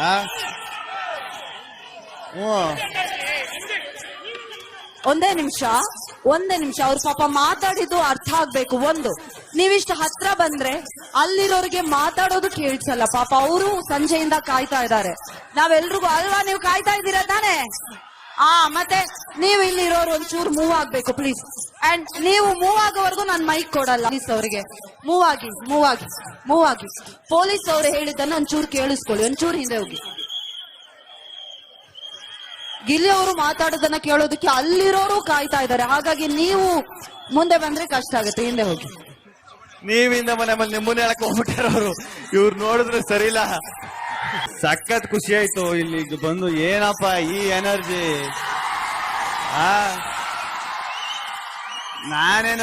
ಆ ಹ್ಞೂ ಒಂದೇ ನಿಮಿಷ ಅವ್ರ ಪಾಪ ಮಾತಾಡಿದ್ದು ಅರ್ಥ ಆಗ್ಬೇಕು. ಒಂದು, ನೀವಿಷ್ಟು ಹತ್ರ ಬಂದ್ರೆ ಅಲ್ಲಿರೋರಿಗೆ ಮಾತಾಡೋದು ಕೇಳಿಸಲ್ಲ. ಪಾಪ ಅವರು ಸಂಜೆಯಿಂದ ಕಾಯ್ತಾ ಇದ್ದಾರೆ. ನಾವೆಲ್ರಿಗೂ ಅಲ್ವಾ, ನೀವು ಕಾಯ್ತಾ ಇದ್ದೀರಾ ತಾನೆ? ಮತ್ತೆ ನೀವು ಇಲ್ಲಿ ಇರೋರು ಒಂಚೂರು ಮೂವ್ ಆಗ್ಬೇಕು ಪ್ಲೀಸ್. ಅಂಡ್ ನೀವು ಮೂವ್ ಆಗೋವರೆಗೂ ನಾನು ಮೈಕ್ ಕೊಡಲ್ಲ. ಪೊಲೀಸ್ ಅವರಿಗೆ ಮೂವ್ ಆಗಿ ಪೊಲೀಸ್ ಅವರು ಹೇಳಿದ್ದನ್ನು ಒಂಚೂರು ಕೇಳಿಸ್ಕೊಳ್ಳಿ. ಒಂಚೂರು ಹಿಂದೆ ಹೋಗಿ. ಗಿಲ್ಲಿ ಅವರು ಮಾತಾಡೋದನ್ನ ಕೇಳೋದಕ್ಕೆ ಅಲ್ಲಿರೋರು ಕಾಯ್ತಾ ಇದ್ದಾರೆ. ಹಾಗಾಗಿ ನೀವು ಮುಂದೆ ಬಂದ್ರೆ ಕಷ್ಟ ಆಗುತ್ತೆ. ಹಿಂದೆ ಹೋಗಿ. ನೀವಿಂದ ಮನೆ ಮೇಲೆ ನಿಮ್ಮನ್ನ ಹೇಳಕ್ ಹೋಗ್ಬಿಟ್ಟಾರವ್ರು. ಇವ್ರು ನೋಡಿದ್ರೆ ಸರಿಲ್ಲ. ಸಖತ್ ಖುಷಿ ಆಯ್ತು ಇಲ್ಲಿ ಬಂದು. ಏನಪ್ಪ ಈ ಎನರ್ಜಿ! ನಾನೇನ್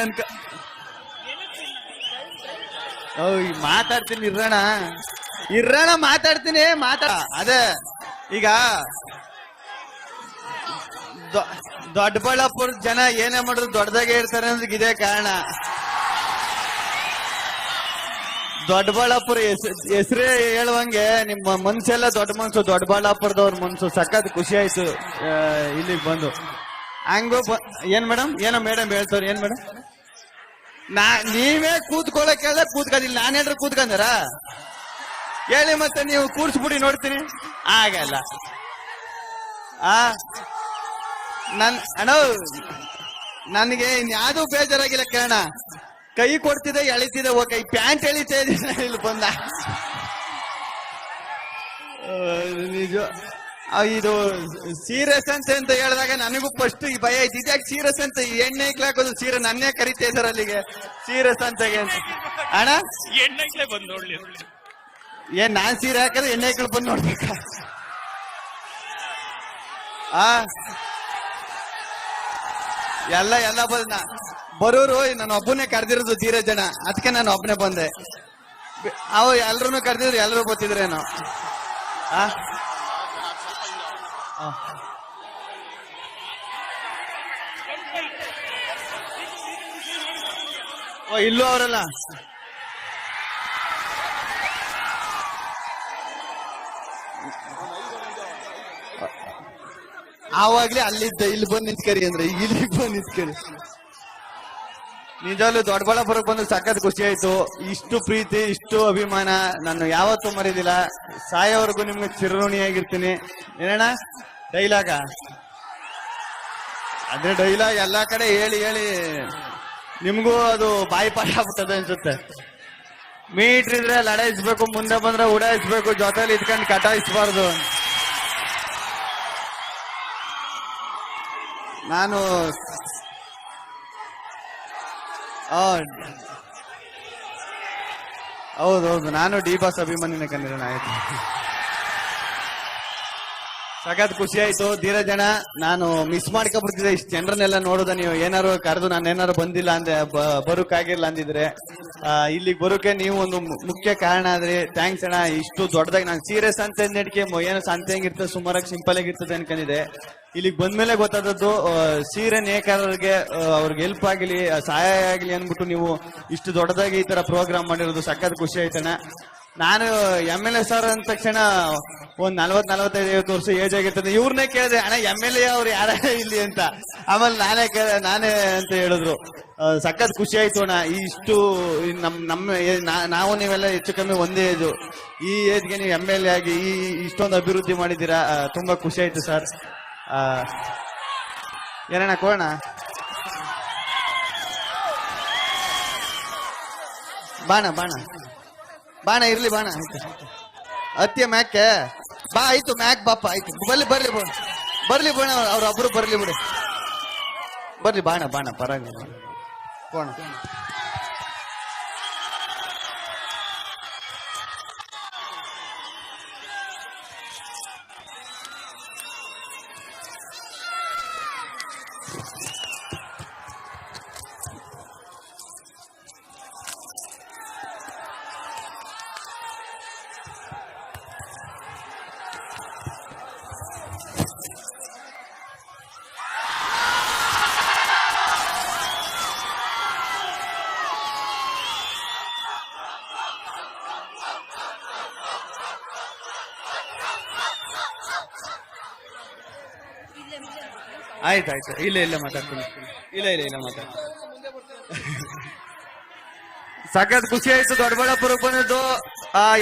ಮಾತಾಡ್ತೀನಿ. ಇರ್ರಣ ಮಾತಾಡ್ತೀನಿ. ಅದೇ ಈಗ ದೊಡ್ಡಬಳ್ಳಾಪುರ ಜನ ಏನೇ ಮಾಡಿದ್ರು ದೊಡ್ಡದಾಗೆ ಇರ್ತಾರೆ ಅಂದ್ರೆ ಇದೇ ಕಾರಣ. ದೊಡ್ಡಬಳ್ಳಾಪುರ ಹೆಸರೇ ಹೇಳುವಂಗೆ ನಿಮ್ಮ ಮನ್ಸೆಲ್ಲ ದೊಡ್ಡ ಮನ್ಸು. ದೊಡ್ಡಬಳ್ಳಾಪುರದವ್ರ ಮನ್ಸು. ಸಖತ್ ಖುಷಿ ಆಯ್ತು ಇಲ್ಲಿಗೆ ಬಂದು. ಹಂಗು ಏನ್ ಮೇಡಮ್? ಏನೋ ಮೇಡಮ್ ಹೇಳ್ತವ್ರ. ಏನ್ ಮೇಡಮ್? ನೀವೇ ಕೂತ್ಕೊಳ್ಳಕ್ ಕೇಳ ಕೂತ್ಕೊಂಡಿಲ್ಲ. ನಾನೇನ್ರ ಕೂತ್ಕೊಂಡಾರ ಹೇಳಿ. ಮತ್ತೆ ನೀವು ಕೂರ್ಸ್ಬಿಡಿ ನೋಡ್ತೀನಿ. ಆಗಲ್ಲ. ಅಣ್ಣ ನನಗೆ ಇನ್ಯಾವುದೂ ಬೇಜಾರಾಗಿಲ್ಲ ಕೇಳೋಣ. ಕೈ ಕೊಡ್ತಿದೆ, ಎಳಿತಿದೆ, ಓಕೆ. ಪ್ಯಾಂಟ್ ಎಳಿತಾ ಇದ್ದೀನಿ ಇಲ್ಲಿ ಬಂದ. ನಿಜ ಇದು ಸೀರಿಯಸ್ ಅಂತ ಹೇಳಿದಾಗ ನನಗೂ ಫಸ್ಟ್ ಈ ಭಯ ಐತಿ. ಇದ್ಯಾಕೆ ಸೀರಿಯಸ್ ಅಂತ ಎಣ್ಣೆ ಹಾಕೋದು? ಸೀರೆ ನನ್ನೇ ಕರಿತಾ ಇದಾರೆ ಅಲ್ಲಿಗೆ ಸೀರಿಯಸ್ ಅಂತ. ಅಣ್ಣ ಎಣ್ಣೆ ಬಂದ್ ನೋಡ್ಲಿ. ಏನ್ ನಾನ್ ಸೀರೆ ಹಾಕಿದ್ರೆ ಎಣ್ಣೆ ಹಾಕಲು ಬಂದ್ ನೋಡ್ಬೇಕ? ಎಲ್ಲ ಬರೋರು ನಾನು ಒಬ್ಬನೇ ಕರೆದಿರೋದು ಧೀರಜ್ ಜನ. ಅದಕ್ಕೆ ನಾನು ಒಬ್ಬನೇ ಬಂದೆ. ಅವು ಎಲ್ರು ಕರೆದಿದ್ರು, ಎಲ್ಲರೂ ಗೊತ್ತಿದ್ರೇನು. ಇಲ್ಲೂ ಅವರಲ್ಲ. ಆವಾಗ್ಲೇ ಅಲ್ಲಿದ್ದ ಇಲ್ಲಿ ಬಂದು ನಿಂತ್ಕರಿ ಅಂದ್ರೆ ಇಲ್ಲಿಗೆ ಬಂದು ನಿಂತ್ಕರಿ. ನಿಜವಾಗ್ಲೂ ದೊಡ್ಡಬಳ್ಳಾಪುರಕ್ಕೆ ಬಂದು ಸಖತ್ ಖುಷಿ ಆಯ್ತು. ಇಷ್ಟು ಪ್ರೀತಿ, ಇಷ್ಟು ಅಭಿಮಾನ ನಾನು ಯಾವತ್ತೂ ಮರೀದಿಲ್ಲ. ಸಾಯೋವರೆಗೂ ನಿಮ್ಗೆ ಚಿರಋಣಿಯಾಗಿರ್ತೀನಿ. ಏನಣ್ಣ ಡೈಲಾಗ? ಅದೇ ಡೈಲಾಗ್ ಎಲ್ಲಾ ಕಡೆ ಹೇಳಿ ನಿಮ್ಗೂ ಅದು ಬಾಯಿ ಪಾಠ ಆಗ್ಬಿಟ್ಟದೆ ಅನ್ಸುತ್ತೆ. ಮೀಟ್ರ್ ಇದ್ರೆ ಲಡಾಯಿಸ್ಬೇಕು, ಮುಂದೆ ಬಂದ್ರೆ ಉಡಾಯಿಸ್ಬೇಕು, ಜೊತೆಲಿ ಇದ್ಕೊಂಡು ಕಟಾಯಿಸ್ಬಾರ್ದು. ನಾನು ಹೌದೌದು, ನಾನು ಡಿ ಬಾಸ್ ಅಭಿಮಾನಿನ ಕಂಡಿರೋಣ. ಆಯ್ತು, ಸಖತ್ ಖುಷಿ ಆಯ್ತು. ಧೀರಜನ ನಾನು ಮಿಸ್ ಮಾಡ್ಕೊಬಿಡ್ತಿದ್ದೆ ಇಷ್ಟು ಜನರನ್ನೆಲ್ಲ ನೋಡೋದ. ನೀವು ಏನಾರು ಕರೆದು ನಾನು ಏನಾರು ಬಂದಿಲ್ಲ ಅಂದ್ರೆ ಬರೋಕ್ಕಾಗಿಲ್ಲ ಅಂದಿದ್ರೆ ಇಲ್ಲಿಗೆ ಬರೋಕೆ ನೀವು ಒಂದು ಮುಖ್ಯ ಕಾರಣ ಆದ್ರಿ. ಥ್ಯಾಂಕ್ಸ್ ಅಣ್ಣ. ಇಷ್ಟು ದೊಡ್ಡದಾಗಿ ನಾನು ಸೀರಿಯಸ್ ಅಂತ ನಡಿಕೆ ಏನೋ ಸಂತೆ ಹೆಂಗಿರ್ತದೆ, ಸುಮಾರಾಗಿ ಸಿಂಪಲ್ ಆಗಿರ್ತದೆ ಅನ್ಕೊಂಡಿದ್ದೆ. ಇಲ್ಲಿಗೆ ಬಂದ್ಮೇಲೆ ಗೊತ್ತಾದದ್ದು ಸೀರೆ ನೇಕಾರರಿಗೆ ಅವ್ರಿಗೆ ಹೆಲ್ಪ್ ಆಗಲಿ, ಸಹಾಯ ಆಗಲಿ ಅಂದ್ಬಿಟ್ಟು ನೀವು ಇಷ್ಟು ದೊಡ್ಡದಾಗಿ ಈ ತರ ಪ್ರೋಗ್ರಾಮ್ ಮಾಡಿರೋದು ಸಖತ್ ಖುಷಿ ಆಯ್ತಣ್ಣ. ನಾನು MLA ಸರ್ ಅಂದ ತಕ್ಷಣ ಒಂದ್ 40-45 ವರ್ಷ ಏಜ್ ಆಗಿರ್ತದೆ. ಇವ್ರನ್ನೇ ಕೇಳಿದೆ, ಅಣ್ಣ MLA ಅವ್ರು ಯಾರ ಇಲ್ಲಿ ಅಂತ. ಆಮೇಲೆ ನಾನೇ ಅಂತ ಹೇಳಿದ್ರು. ಸಖತ್ ಖುಷಿ ಆಯ್ತು ಅಣ್ಣ. ಇಷ್ಟು ನಾವು ನೀವೆಲ್ಲ ಹೆಚ್ಚು ಕಮ್ಮಿ ಒಂದೇ ಏಜು. ಈ ಏಜ್ಗೆ ನೀವು MLA ಆಗಿ ಇಷ್ಟೊಂದು ಅಭಿವೃದ್ಧಿ ಮಾಡಿದ್ದೀರಾ. ತುಂಬಾ ಖುಷಿ ಆಯ್ತು ಸರ್. ಏನಣ್ಣ ಕೋಣ ಬಾಣ ಇರ್ಲಿ. ಬಾಣ ಆಯ್ತು. ಅತ್ಯ ಮ್ಯಾಕೆ ಬಾ. ಆಯ್ತು ಮ್ಯಾಕ್ ಬಾಪ. ಆಯ್ತು ಬರ್ಲಿ ಬಾಣ. ಅವ್ರೊಬ್ರು ಬರ್ಲಿ ಬಿಡಿ. ಬರ್ಲಿ ಬಾಣ ಪರವಾಗಿಲ್ಲ. ಕೋಣ ಆಯ್ತಾಯ್ತು, ಇಲ್ಲ ಮಾತಾಡ್ತೀನಿ. ಇಲ್ಲ ಮಾತಾಡ್ತೀನಿ. ಸಖತ್ ಖುಷಿ ಆಯ್ತು ದೊಡ್ಡಬಳ್ಳಾಪುರಕ್ಕೆ ಬಂದಿದ್ದು.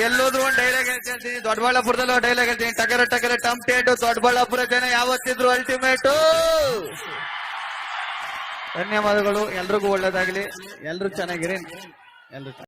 ಎಲ್ಲೋದ್ರು ಒಂದು ಡೈಲಾಗ್ ಹೇಳ್ತೀನಿ, ದೊಡ್ಡಬಳ್ಳಾಪುರದಲ್ಲಿ ಒಂದು ಡೈಲಾಗ್ ಹೇಳ್ತೀನಿ, ಟಗರ ಟಂಪ್ಟೇಟ್, ದೊಡ್ಡಬಳ್ಳಾಪುರ ಜನ ಯಾವತ್ತಿದ್ರು ಅಲ್ಟಿಮೇಟು. ಧನ್ಯವಾದಗಳು, ಎಲ್ರಿಗೂ ಒಳ್ಳೇದಾಗ್ಲಿ, ಎಲ್ರು ಚೆನ್ನಾಗಿರಿ, ಎಲ್ರು